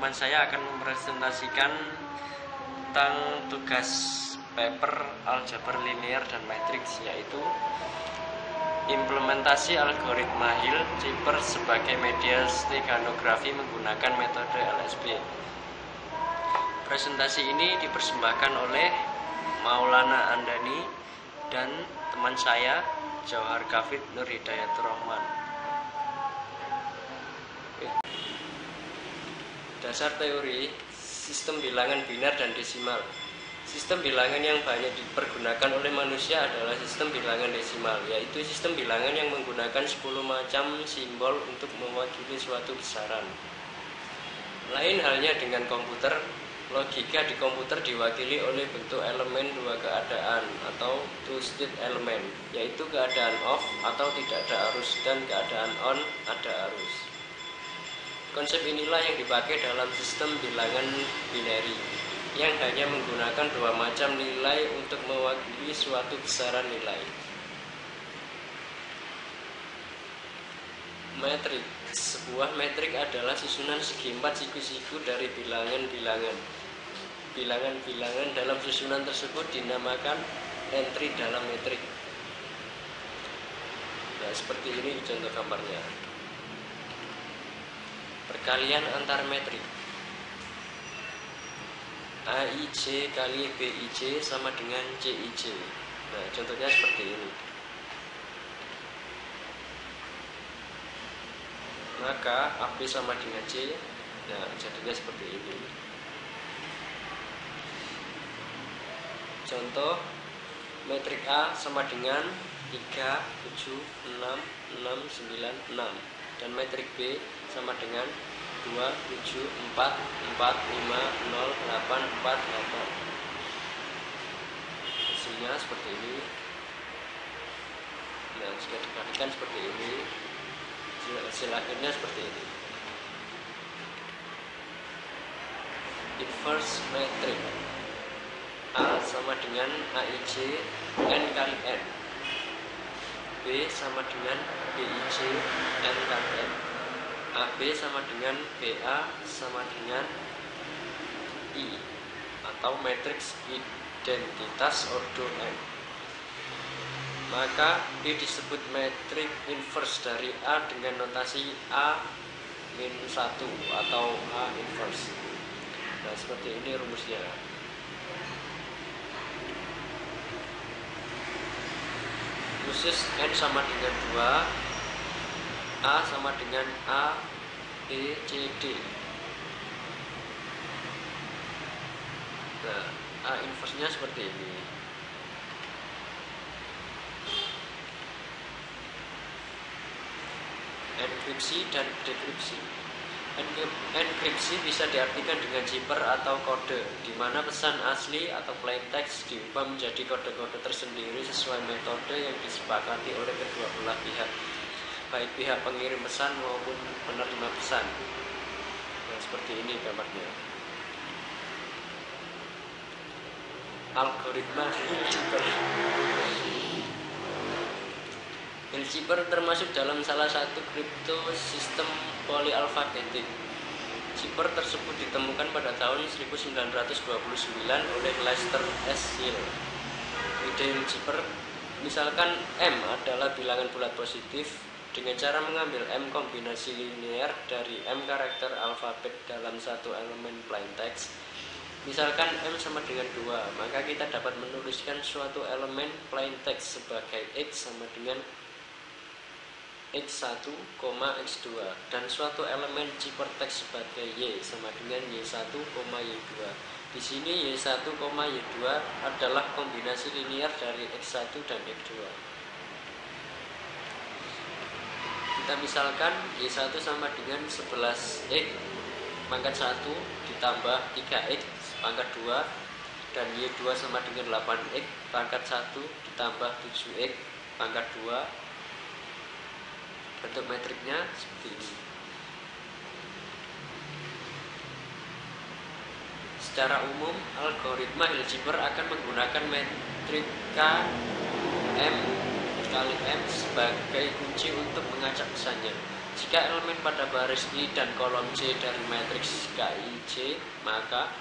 teman saya akan mempresentasikan tentang tugas paper aljabar linear dan matriks, yaitu implementasi algoritma Hill-Cipper sebagai media steganografi menggunakan metode LSB. Presentasi ini dipersembahkan oleh Maulana Andani dan teman saya Jauhar Kafid Nur Hidayatur Rahman. Dasar teori sistem bilangan biner dan desimal. Sistem bilangan yang banyak dipergunakan oleh manusia adalah sistem bilangan desimal, yaitu sistem bilangan yang menggunakan 10 macam simbol untuk mewakili suatu besaran. Lain halnya dengan komputer, logika di komputer diwakili oleh bentuk elemen dua keadaan atau two-state element, yaitu keadaan off atau tidak ada arus dan keadaan on ada arus. Konsep inilah yang dipakai dalam sistem bilangan binary, yang hanya menggunakan dua macam nilai untuk mewakili suatu besaran nilai. Metrik. Sebuah metrik adalah susunan segi empat siku-siku dari bilangan-bilangan. Bilangan-bilangan dalam susunan tersebut dinamakan entry dalam metrik. Nah, seperti ini contoh gambarnya. Perkalian antar metrik. AIJ kali BIJ sama dengan CIJ. Nah, contohnya seperti ini. Maka AB sama dengan C. Nah, jadinya seperti ini. Contoh, metrik A sama dengan 3, 7, 6, 6, 9, 6. Dan metrik B sama dengan 2, 7, 4, 4, 5, 0, 8, 4, 8. Hasilnya seperti ini. Nah, jika dikalikan seperti ini, hasil akhirnya seperti ini. Inverse matrix. A sama dengan AIJ N kali N. B sama dengan BIJ N kali N. AB sama dengan BA sama dengan I, atau matriks identitas ordo N. Maka B disebut matriks inverse dari A dengan notasi A-1 atau A inverse. Nah, seperti ini rumusnya. Khusus N sama dengan 2, A sama dengan A, B, C, D. Nah, A inverse-nya seperti ini. Enkripsi dan dekripsi. Enkripsi bisa diartikan dengan zipper atau kode, di mana pesan asli atau plain text diubah menjadi kode-kode tersendiri sesuai metode yang disepakati oleh kedua belah pihak, baik pihak pengirim pesan maupun penerima pesan. Nah, seperti ini gambarnya. Algoritma Hill-Cipper. Hill-Cipper termasuk dalam salah satu kriptosistem polyalfabetik. Cipper tersebut ditemukan pada tahun 1929 oleh Lester S. Hill. Ide Hill-Cipper, misalkan M adalah bilangan bulat positif, dengan cara mengambil M kombinasi linear dari M karakter alfabet dalam satu elemen plain text. Misalkan M sama dengan 2, maka kita dapat menuliskan suatu elemen plain text sebagai X sama dengan X1, X2, dan suatu elemen ciphertext sebagai Y sama dengan Y1, Y2. Di sini Y1, Y2 adalah kombinasi linear dari X1 dan X2. Kita misalkan Y1 sama dengan 11X pangkat 1 ditambah 3X pangkat 2, dan Y2 sama dengan 8X pangkat 1 ditambah 7X pangkat 2. Bentuk metriknya seperti ini. Secara umum, algoritma Hill-Cipper akan menggunakan metrika M kali M sebagai kunci untuk mengacak pesannya. Jika elemen pada baris I dan kolom C dari matriks KIJ, maka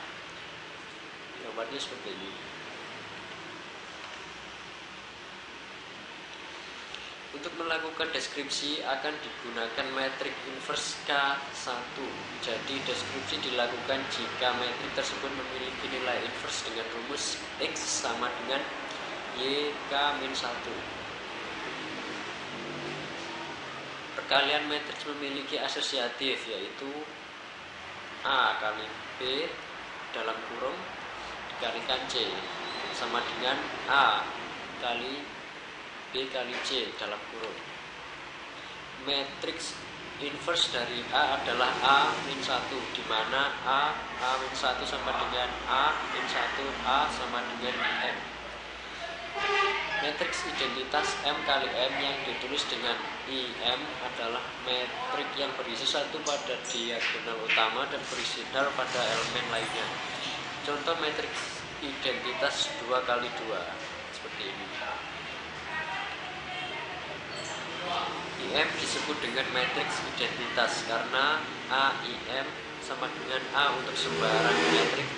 gambarnya seperti ini. Untuk melakukan deskripsi akan digunakan metrik inverse K1. Jadi deskripsi dilakukan jika metrik tersebut memiliki nilai inverse dengan rumus X sama dengan YK-1. Perkalian matriks memiliki asosiatif, yaitu A kali B dalam kurung dikalikan C sama dengan A kali B kali C dalam kurung. Matriks inverse dari A adalah A-1, di mana A-1 sama dengan A-1, A sama dengan M. Matriks identitas M kali M yang ditulis dengan IM adalah metrik yang berisi satu pada diagonal utama dan berisi nol pada elemen lainnya. Contoh matriks identitas 2 kali 2 seperti ini. IM disebut dengan matriks identitas karena AIM sama dengan A untuk sembarang metrik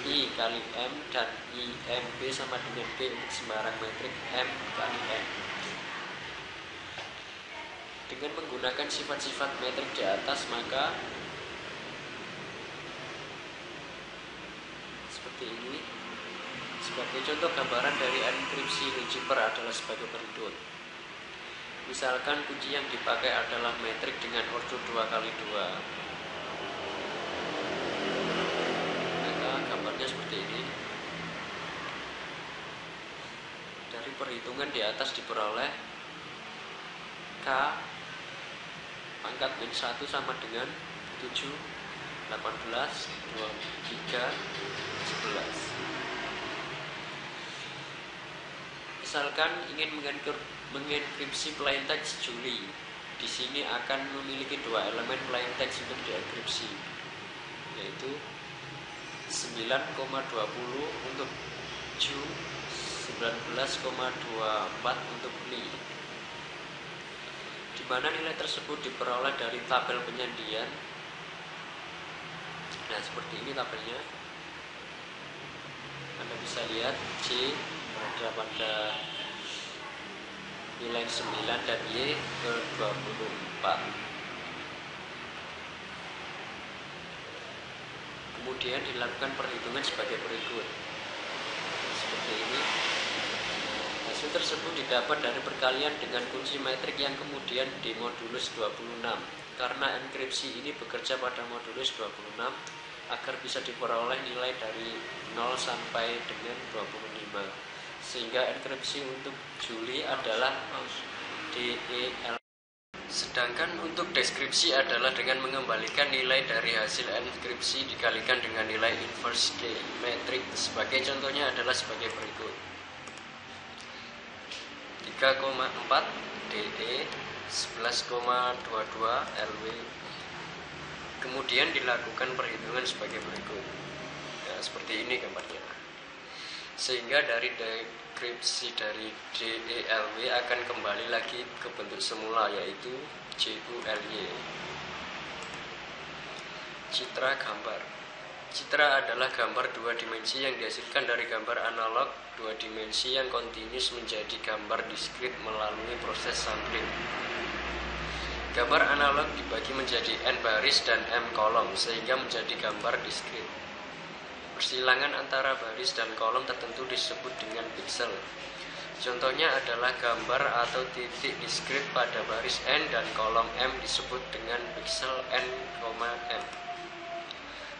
I kali M dan IMB sama dengan B untuk sembarang metrik M kali M. Dengan menggunakan sifat-sifat metrik di atas, maka seperti ini. Sebagai contoh gambaran dari enkripsi Legibur adalah sebagai berikut. Misalkan kunci yang dipakai adalah metrik dengan ordo 2 kali 2. Maka gambarnya seperti ini. Dari perhitungan di atas diperoleh K pangkat min 1 sama dengan 7, 18, 23, 11. Misalkan ingin mengenkripsi plaintext Julie, di sini akan memiliki dua elemen plaintext untuk dienkripsi, yaitu 9,20 untuk Ju, 19,24 untuk Li, di mana nilai tersebut diperoleh dari tabel penyandian. Nah, seperti ini tabelnya. Anda bisa lihat C berada pada nilai 9 dan Y ke 24. Kemudian dilakukan perhitungan sebagai berikut. Seperti ini. Hasil tersebut didapat dari perkalian dengan kunci metrik yang kemudian dimodulus 26. Karena enkripsi ini bekerja pada modulus 26 agar bisa diperoleh nilai dari 0 sampai dengan 25. Sehingga enkripsi untuk Julie adalah DEL. Sedangkan untuk deskripsi adalah dengan mengembalikan nilai dari hasil enkripsi dikalikan dengan nilai inverse D metrik. Sebagai contohnya adalah sebagai berikut. 3,4 DE 11,22 LW. Kemudian dilakukan perhitungan sebagai berikut. Nah, seperti ini gambarnya. Sehingga dari deskripsi dari DELW akan kembali lagi ke bentuk semula, yaitu JULY. Citra gambar. Citra adalah gambar dua dimensi yang dihasilkan dari gambar analog dua dimensi yang kontinus menjadi gambar diskrit melalui proses sampling. Gambar analog dibagi menjadi N baris dan M kolom sehingga menjadi gambar diskrit. Persilangan antara baris dan kolom tertentu disebut dengan piksel. Contohnya adalah gambar atau titik diskrit pada baris N dan kolom M disebut dengan piksel N, M.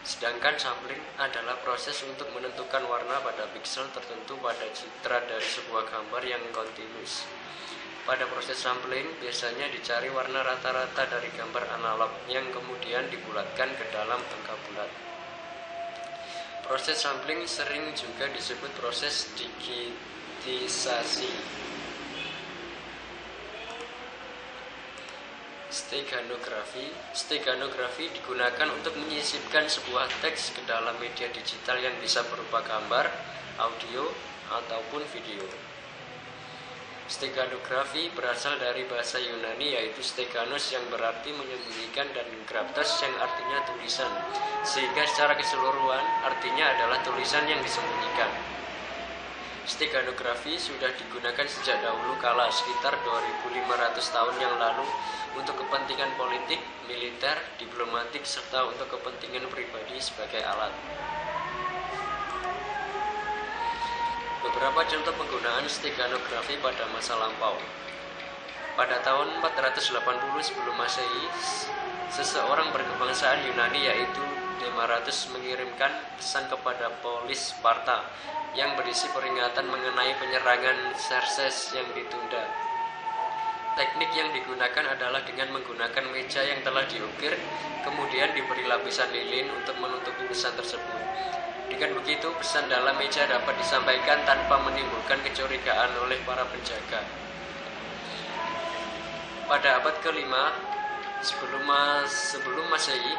Sedangkan sampling adalah proses untuk menentukan warna pada piksel tertentu pada citra dari sebuah gambar yang kontinus. Pada proses sampling biasanya dicari warna rata-rata dari gambar analog yang kemudian dibulatkan ke dalam angka bulat. Proses sampling sering juga disebut proses digitisasi. Steganografi digunakan untuk menyisipkan sebuah teks ke dalam media digital yang bisa berupa gambar, audio, ataupun video. Steganografi berasal dari bahasa Yunani yaitu steganos yang berarti menyembunyikan dan graptos yang artinya tulisan, sehingga secara keseluruhan artinya adalah tulisan yang disembunyikan. Steganografi sudah digunakan sejak dahulu kala sekitar 2500 tahun yang lalu untuk kepentingan politik, militer, diplomatik, serta untuk kepentingan pribadi sebagai alat. Beberapa contoh penggunaan steganografi pada masa lampau. Pada tahun 480 sebelum Masehi, seseorang berkebangsaan Yunani yaitu Demaratus mengirimkan pesan kepada polis Sparta yang berisi peringatan mengenai penyerangan Xerxes yang ditunda. Teknik yang digunakan adalah dengan menggunakan meja yang telah diukir, kemudian diberi lapisan lilin untuk menutupi pesan tersebut. Dengan begitu, pesan dalam meja dapat disampaikan tanpa menimbulkan kecurigaan oleh para penjaga. Pada abad ke-5 sebelum Masehi,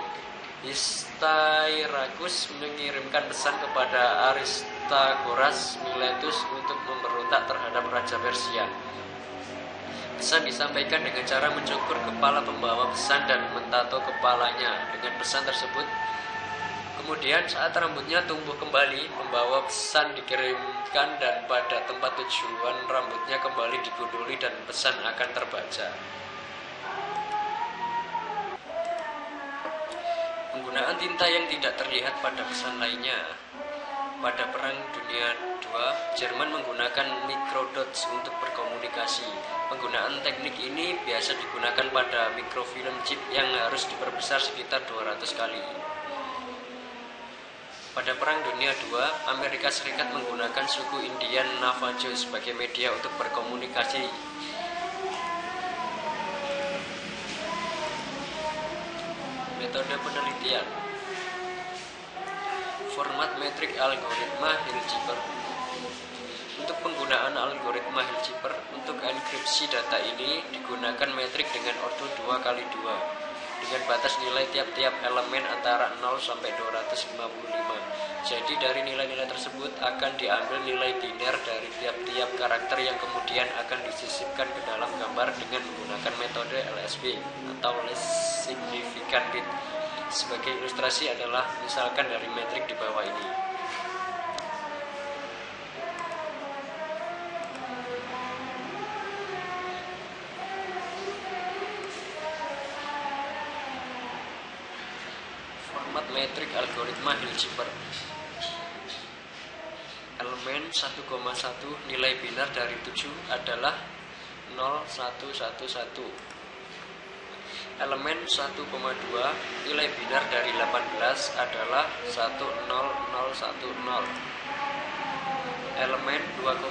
Hystaichus mengirimkan pesan kepada Aristagoras Miletus untuk memberontak terhadap Raja Persia. Pesan disampaikan dengan cara mencukur kepala pembawa pesan dan mentato kepalanya. Dengan pesan tersebut, kemudian saat rambutnya tumbuh kembali, pembawa pesan dikirimkan dan pada tempat tujuan rambutnya kembali digunduli dan pesan akan terbaca. Penggunaan tinta yang tidak terlihat pada pesan lainnya. Pada Perang Dunia II, Jerman menggunakan microdots untuk berkomunikasi. Penggunaan teknik ini biasa digunakan pada mikrofilm chip yang harus diperbesar sekitar 200 kali. Pada Perang Dunia II, Amerika Serikat menggunakan suku Indian Navajo sebagai media untuk berkomunikasi. Metode penelitian. Format metrik algoritma Hilbert. Untuk penggunaan algoritma Hilbert untuk enkripsi data ini digunakan metrik dengan ordo 2x2 dengan batas nilai tiap-tiap elemen antara 0 sampai 255. Jadi dari nilai-nilai tersebut akan diambil nilai biner dari tiap-tiap karakter yang kemudian akan disisipkan ke dalam gambar dengan menggunakan metode LSB atau Least Significant Bit. Sebagai ilustrasi adalah misalkan dari metrik di bawah ini. Format metrik algoritma Hilbert. Elemen 1,1 nilai biner dari 7 adalah 0111. Elemen 1,2 nilai biner dari 18 adalah 10010. Elemen 2,1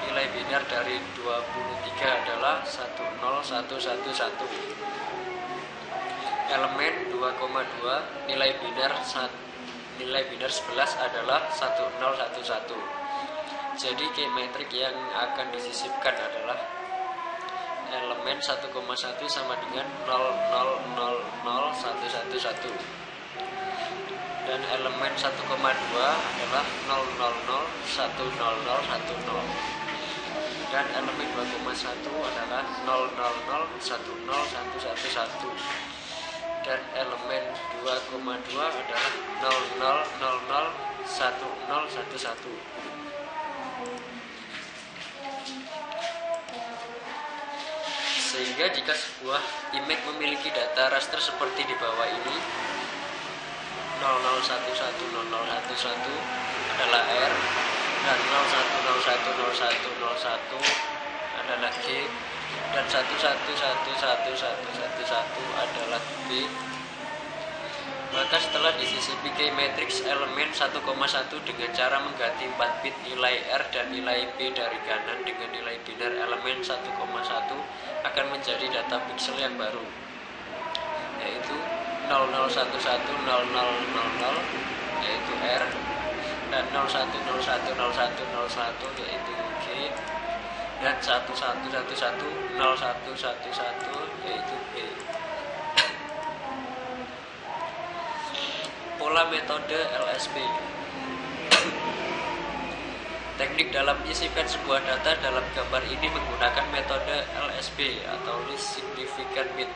nilai biner dari 23 adalah 10111. Elemen 2,2 nilai biner 11 adalah 1011. Jadi key metrik yang akan disisipkan adalah elemen 1,1 sama dengan 0000111 dan elemen 1,2 adalah 0001010 dan elemen 2,1 adalah 0001011 dan elemen 2,2 adalah 0001011. Sehingga jika sebuah image memiliki data raster seperti di bawah ini, 0011011 adalah R, dan 01010101 adalah G, dan 111111 adalah B. Maka setelah disisipi key matrix elemen 1,1 dengan cara mengganti 4 bit nilai R dan nilai B dari kanan dengan nilai biner elemen 1,1 akan menjadi data pixel yang baru, yaitu 00110000 yaitu R, dan 01010101 yaitu G, dan 11110111 yaitu B. Pola metode LSB. Teknik dalam menyisipkan sebuah data dalam gambar ini menggunakan metode LSB atau Least Significant Bit,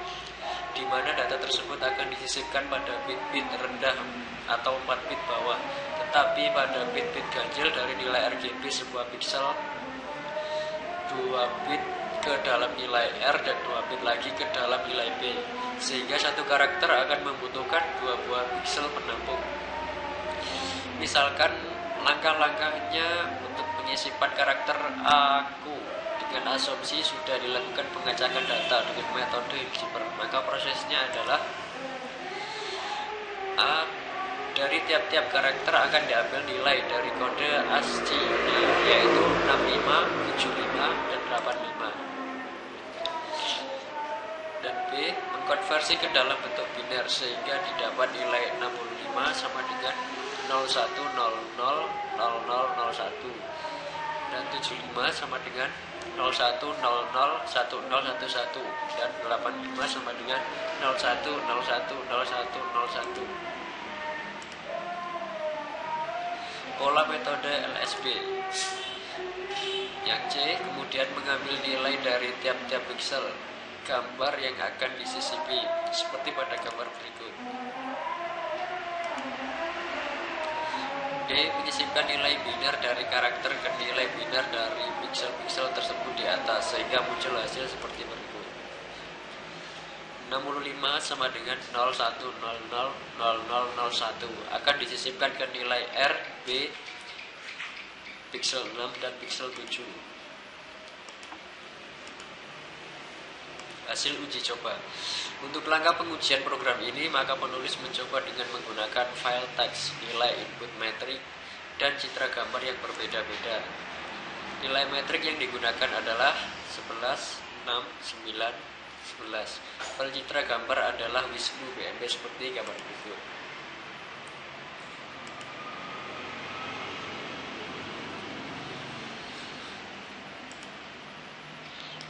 di mana data tersebut akan disisipkan pada bit-bit rendah atau 4 bit bawah, tetapi pada bit-bit ganjil dari nilai RGB sebuah piksel 2 bit ke dalam nilai R dan 2 bit lagi ke dalam nilai B, sehingga satu karakter akan membutuhkan 2 buah piksel penampung. Misalkan langkah-langkahnya untuk penyisipan karakter aku dengan asumsi sudah dilakukan pengacakan data dengan metode Hilbert, maka prosesnya adalah dari tiap-tiap karakter akan diambil nilai dari kode ASCII yaitu 65, 75, dan 85, dan B mengkonversi ke dalam bentuk biner sehingga didapat nilai 65 sama dengan 01000001 dan 75 sama dengan 01001011 dan 85 sama dengan 01010101. Pola metode LSB. Yang C kemudian mengambil nilai dari tiap-tiap piksel gambar yang akan disisipi seperti pada gambar berikut. D menyisipkan nilai biner dari karakter ke nilai biner dari piksel-piksel tersebut di atas sehingga muncul hasil seperti berikut. 65 sama dengan 01000001 akan disisipkan ke nilai R, B, piksel 6 dan piksel 7. Hasil uji coba. Untuk langkah pengujian program ini, maka penulis mencoba dengan menggunakan file teks, nilai input metrik, dan citra gambar yang berbeda-beda. Nilai metrik yang digunakan adalah 11, 6, 9, 11. File citra gambar adalah Wisnu BMP seperti gambar berikut.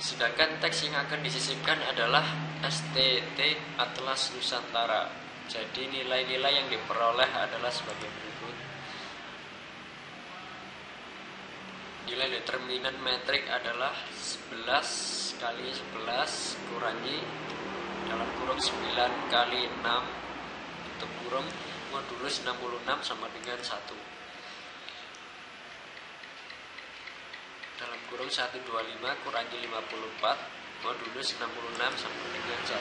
Sedangkan teks yang akan disisipkan adalah STT Atlas Nusantara. Jadi nilai-nilai yang diperoleh adalah sebagai berikut. Nilai determinan metrik adalah 11 kali 11 kurangi dalam kurung 9 kali 6 tutup kurung modulus 66 sama dengan 1. Dalam kurung 125 kurangi 54 modulus 66 sama dengan 1.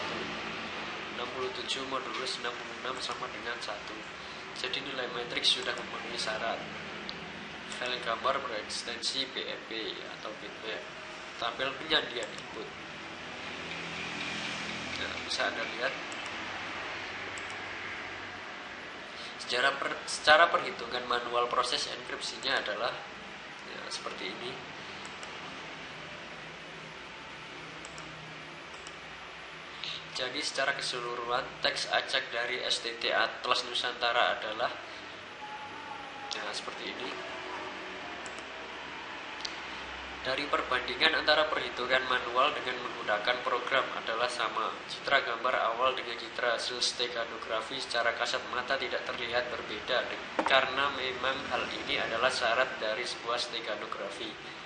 67 modulus 66 sama dengan 1. Jadi nilai metrik sudah memenuhi syarat. File gambar berekstensi BMP atau bitmap. Tabel penyajian input. Nah, bisa Anda lihat. Secara perhitungan manual proses enkripsinya adalah seperti ini. Jadi secara keseluruhan teks acak dari STT Atlas Nusantara adalah seperti ini. Dari perbandingan antara perhitungan manual dengan menggunakan program adalah sama. Citra gambar awal dengan citra hasil steganografi secara kasat mata tidak terlihat berbeda karena memang hal ini adalah syarat dari sebuah steganografi.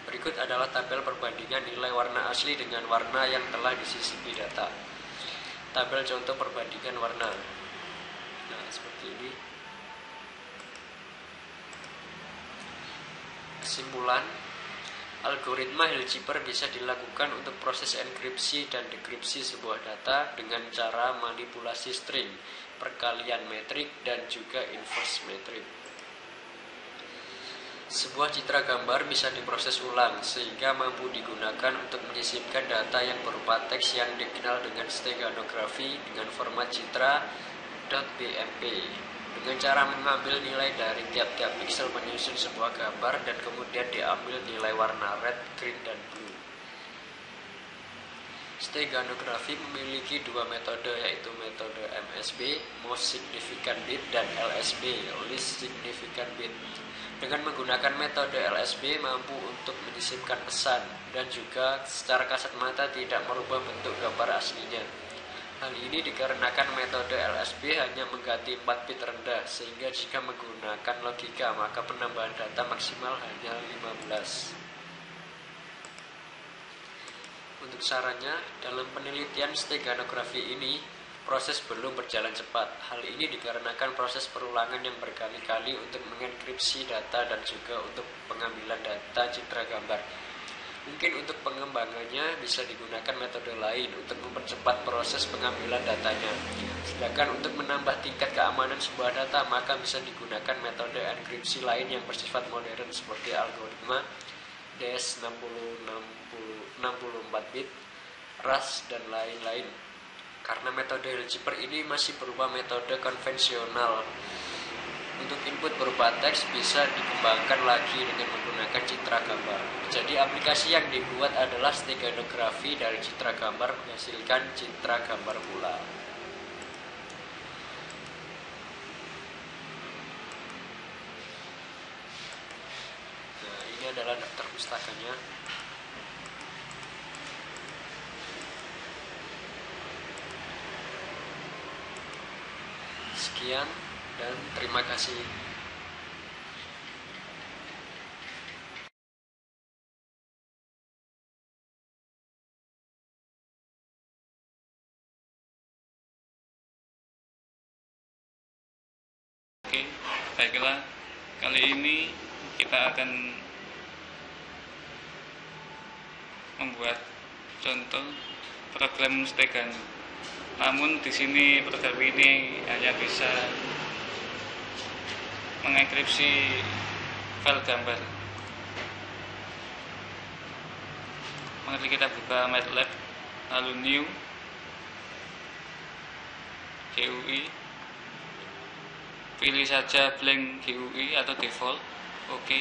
Berikut adalah tabel perbandingan nilai warna asli dengan warna yang telah disisipi data. Tabel contoh perbandingan warna. Nah, seperti ini. Kesimpulan, algoritma Hilbert bisa dilakukan untuk proses enkripsi dan dekripsi sebuah data dengan cara manipulasi string, perkalian metrik, dan juga inverse metrik. Sebuah citra gambar bisa diproses ulang sehingga mampu digunakan untuk menyisipkan data yang berupa teks yang dikenal dengan steganografi dengan format citra.bmp dengan cara mengambil nilai dari tiap-tiap piksel menyusun sebuah gambar dan kemudian diambil nilai warna red, green, dan blue. Steganografi memiliki dua metode yaitu metode MSB (Most Significant Bit) dan LSB (Least Significant Bit). Dengan menggunakan metode LSB mampu untuk menyisipkan pesan dan juga secara kasat mata tidak merubah bentuk gambar aslinya. Hal ini dikarenakan metode LSB hanya mengganti 4 bit rendah, sehingga jika menggunakan logika maka penambahan data maksimal hanya 15. Untuk sarannya, dalam penelitian steganografi ini, proses belum berjalan cepat. Hal ini dikarenakan proses perulangan yang berkali-kali untuk mengenkripsi data dan juga untuk pengambilan data citra gambar. Mungkin untuk pengembangannya bisa digunakan metode lain untuk mempercepat proses pengambilan datanya. Sedangkan untuk menambah tingkat keamanan sebuah data, maka bisa digunakan metode enkripsi lain yang bersifat modern seperti algoritma DES 64 bit, RAS, dan lain-lain. Karena metode algebra ini masih berupa metode konvensional. Untuk input berupa teks bisa dikembangkan lagi dengan menggunakan citra gambar. Jadi aplikasi yang dibuat adalah steganografi dari citra gambar menghasilkan citra gambar pula. Nah, ini adalah daftar pustakanya. Sekian dan terima kasih. Oke, baiklah. Kali ini kita akan membuat contoh program Stegano. Namun di sini program ini hanya bisa mengenkripsi file gambar. Mari kita buka MATLAB, lalu New, GUI, pilih saja blank GUI atau default, oke.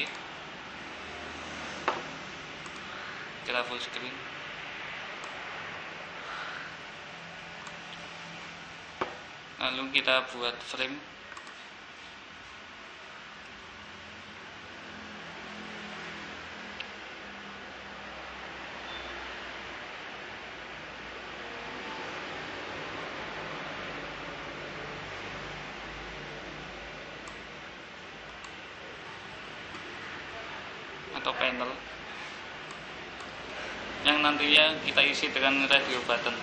Kita full screen. Lalu kita buat frame. Atau panel yang nantinya kita isi dengan radio button.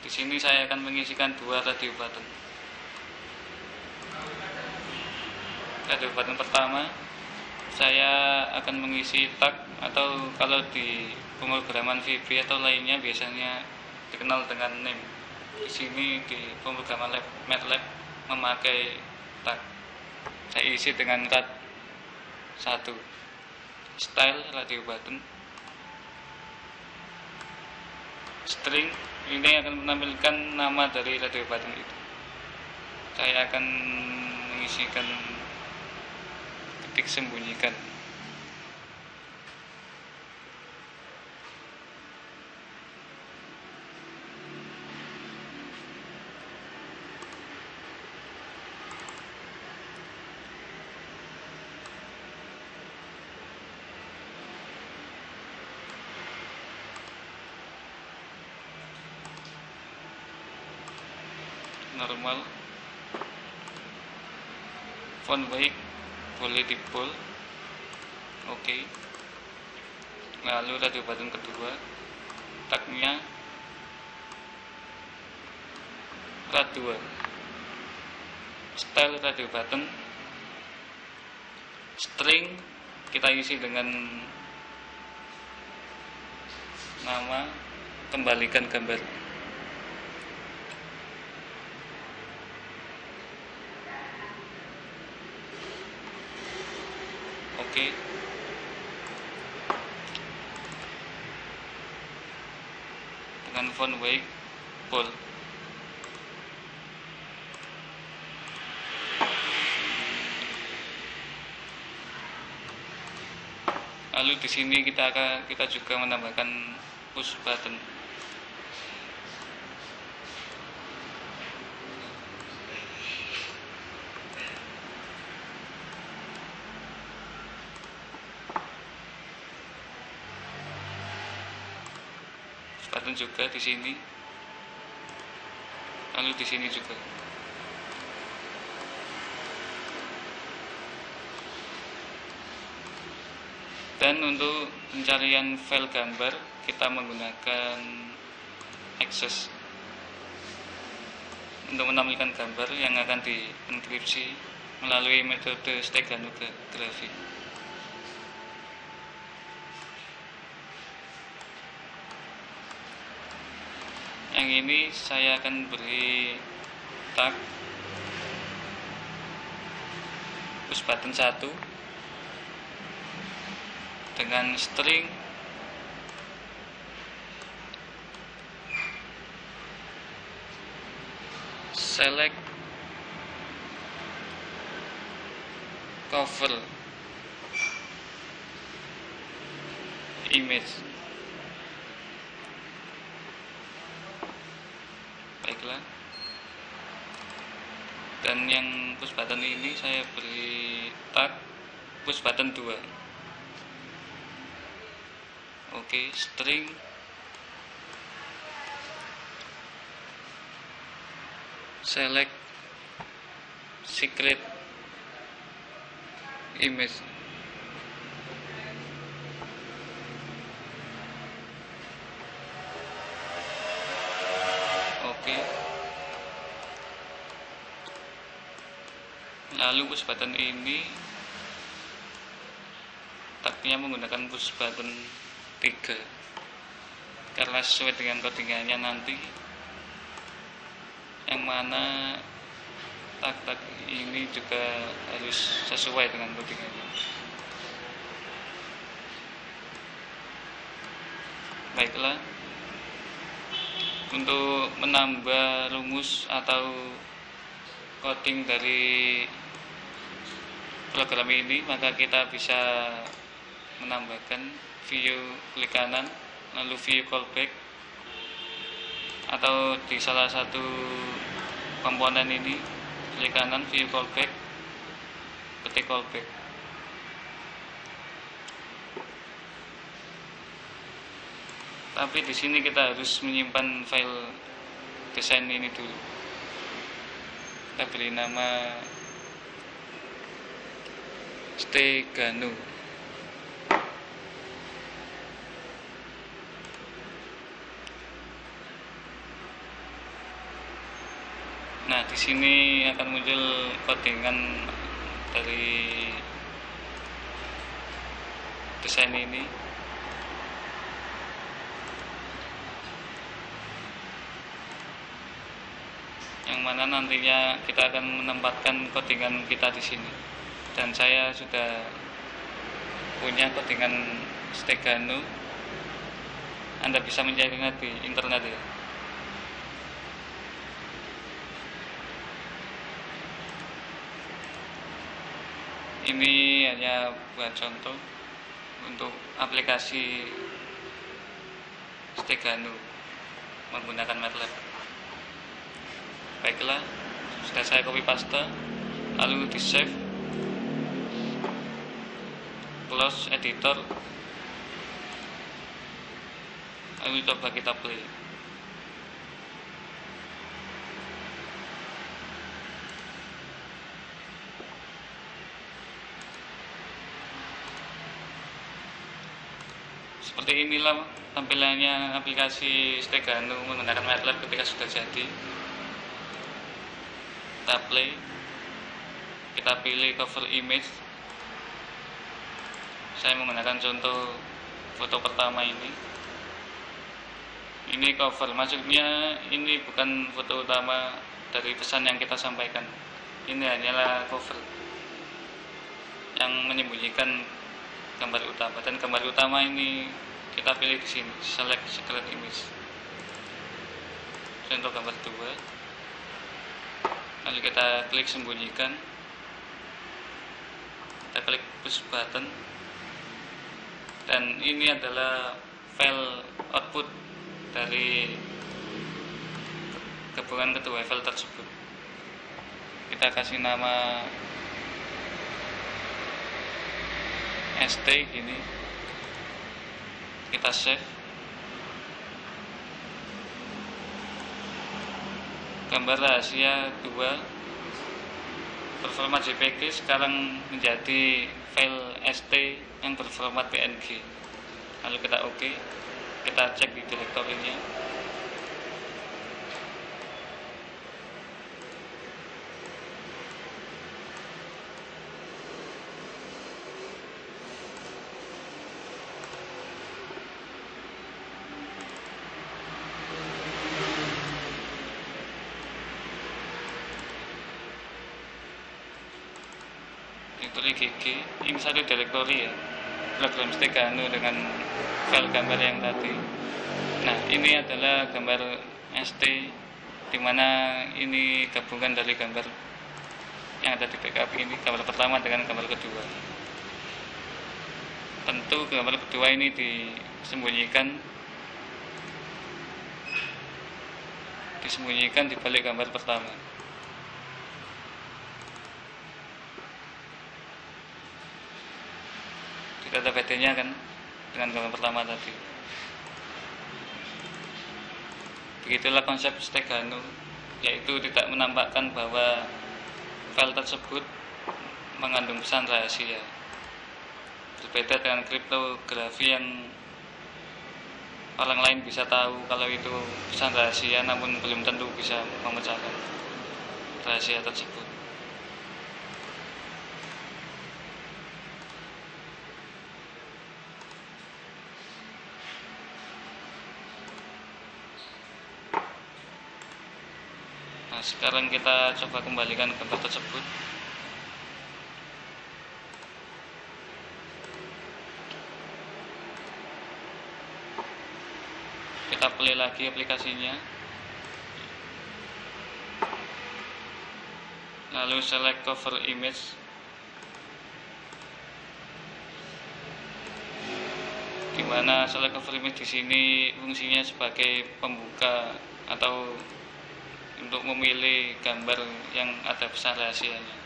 Di sini saya akan mengisikan 2 radio button. Radio button pertama saya akan mengisi tag, atau kalau di pemrograman VB atau lainnya biasanya dikenal dengan name. Di sini di pemrograman MATLAB memakai tag. Saya isi dengan rad 1. Style radio button. String ini akan menampilkan nama dari radio button itu. Saya akan mengisikan ketik sembunyikan. Normal, font weight boleh di bold, oke. Lalu radio button kedua, tagnya rad 2. Style radio button, string kita isi dengan nama kembalikan gambar. Oke. Dengan font weight bold. Lalu di sini kita juga menambahkan push button. button juga di sini, lalu di sini juga. Dan untuk pencarian file gambar kita menggunakan Access untuk menampilkan gambar yang akan dienkripsi melalui metode steganografi. Yang ini saya akan beri tag push button 1 dengan string select cover image. Baiklah, dan yang push button ini saya beri tag push button 2. Oke, string select secret image. Oke, lalu push button ini tagnya menggunakan push button 3 karena sesuai dengan codingannya nanti, yang mana tag-tag ini juga harus sesuai dengan codingannya. Baiklah, untuk menambah rumus atau coding dari program ini, maka kita bisa menambahkan view klik kanan, lalu view callback, atau di salah satu komponen ini klik kanan view callback, ketik callback. Tapi di sini kita harus menyimpan file desain ini dulu. Kita beri nama Stegano. Nah, di sini akan muncul codingan dari desain ini. Yang mana nantinya kita akan menempatkan codingan kita di sini. Dan saya sudah punya codingan Stegano. Anda bisa mencarinya di internet ya. Ini hanya buat contoh untuk aplikasi Stegano menggunakan MATLAB. Baiklah, sudah saya copy paste, lalu di save, close editor, lalu coba kita play. Seperti inilah tampilannya aplikasi Stegano menggunakan MATLAB ketika sudah jadi. Kita play, kita pilih cover image. Saya menggunakan contoh foto pertama ini. Ini cover, maksudnya ini bukan foto utama dari pesan yang kita sampaikan. Ini hanyalah cover yang menyembunyikan gambar utama, dan gambar utama ini kita pilih di sini, select secret image. Contoh gambar 2. Lalu kita klik sembunyikan, kita klik push button, dan ini adalah file output dari gabungan kedua file tersebut. Kita kasih nama st gini, kita save, gambar rahasia 2 berformat JPG sekarang menjadi file ST yang berformat PNG. Lalu kita OK, kita cek di direktorinya. Direktori GG, ini satu direktori ya, program Stegano dengan file gambar yang tadi. Nah, ini adalah gambar ST, dimana ini gabungan dari gambar yang ada di backup ini, gambar pertama dengan gambar kedua. Tentu gambar kedua ini disembunyikan di balik gambar pertama. Tidak ada bedanya kan dengan gambar pertama tadi. Begitulah konsep Stegano, yaitu tidak menampakkan bahwa file tersebut mengandung pesan rahasia. Berbeda dengan kriptografi yang orang lain bisa tahu kalau itu pesan rahasia, namun belum tentu bisa memecahkan rahasia tersebut. Nah, sekarang kita coba kembalikan gambar tersebut. Kita play lagi aplikasinya. Lalu select cover image. Dimana select cover image di sini fungsinya sebagai pembuka atau untuk memilih gambar yang ada pesan rahasianya.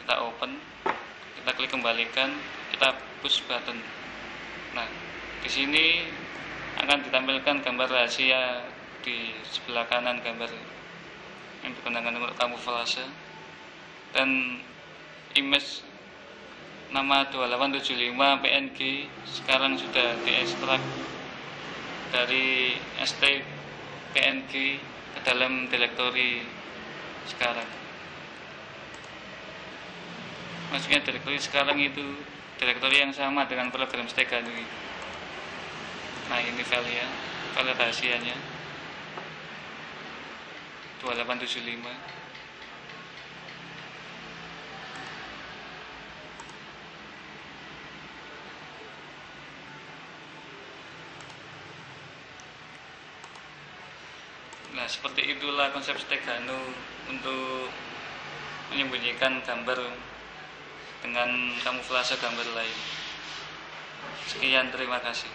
Kita open, kita klik kembalikan, kita push button. Nah, di sini akan ditampilkan gambar rahasia di sebelah kanan gambar yang digunakan untuk kamuflase, dan image nama 2875 PNG sekarang sudah diekstrak dari ST PNG ke dalam direktori sekarang. Maksudnya direktori sekarang itu direktori yang sama dengan program Stegano. Nah, ini file ya, file rahasianya 2875. Nah, seperti itulah konsep Stegano untuk menyembunyikan gambar dengan kamuflase gambar lain. Sekian, terima kasih.